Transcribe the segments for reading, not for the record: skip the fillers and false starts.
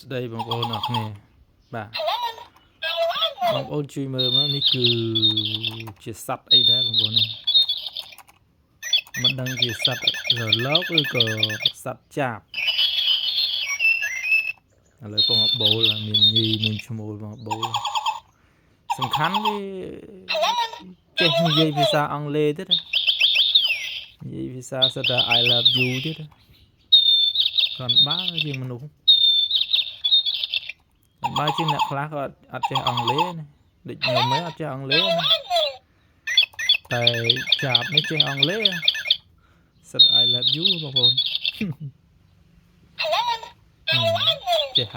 ស្ដីបងប្អូនអរគ្នាបាទបងប្អូនជួយមើលមកនេះគឺជាសត្វអីដែរបងប្អូននេះមិនដឹងជាសត្វរលកឬក៏សត្វចាបឥឡូវពងបូលមានញីមានឈ្មោលបងបូលសំខាន់វាចេះនិយាយភាសាអង់គ្លេសទៀតនិយាយភាសាសិតតែ I love you ទៀតគាត់បើជាងមនុស្សបើជាអ្នកខ្លះក៏អត់ចេះអង់គ្លេសណាដូចខ្ញុំឯងអត់ចេះអង់គ្លេសណាតែចាបនេះចេះអង់គ្លេសសិត I love you បងប្អូនចេះ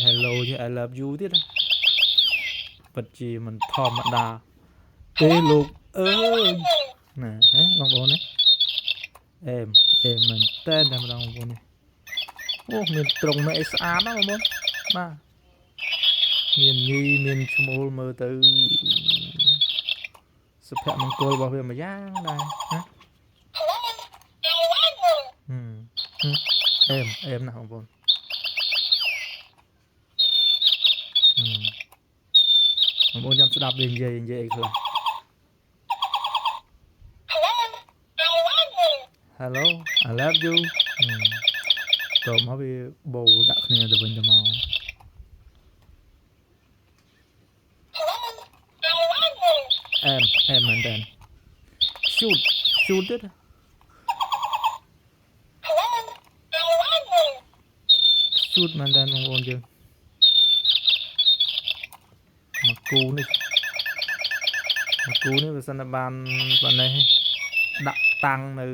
hello ចេះ I love you ទៀតពិតជាមិនធម្មតាទេលោកអើយណាហ៎បងប្អូនណាអេមមែនតែម្ដងបងប្អូននេះអូមានត្រង់នេះស្អាតណាបងប្អូនបាទមានញីមានឈ្មោលមើលទៅសុភមង្គលរបស់វាមួយយ៉ាងដែរណាអេមណាបងប្អូនបងប្អូនចាំស្ដាប់វានិយាយអីខ្លះ Hello I love you តើមកវាបោដាក់គ្នាទៅវិញទៅមកអេមមែនតើ shoot ទៀតshoot មែនតើបងប្អូនយើងមកគូនេះបើសិនតែបានប៉ុណ្ណេះដាក់តាំងនៅ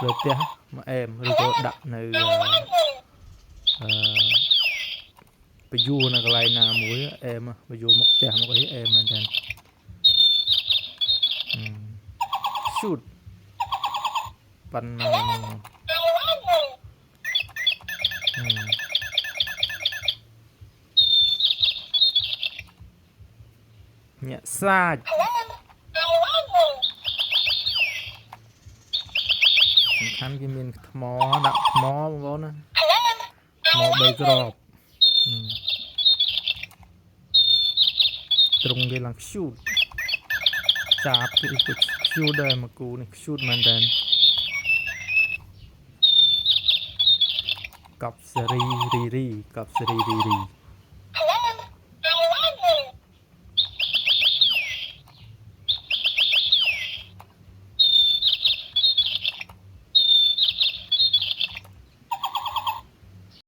លើផ្ទះមកអេមឬក៏ដាក់នៅបយួរនៅកន្លែងណាមួយអេមបយួរមុខផ្ទះមកអីអេមមែនតើshoot ប៉ុណ្ណាញាក់សាច់សំខាន់គេមានថ្មដាក់ថ្មបងប្អូនណាថ្ម3គ្រាប់ត្រង់គេឡើង shoot ចាបគេក៏ shoot ដែរមកគូនេះ shoot មែនតើកប់សេរីរីកប់សេរីរី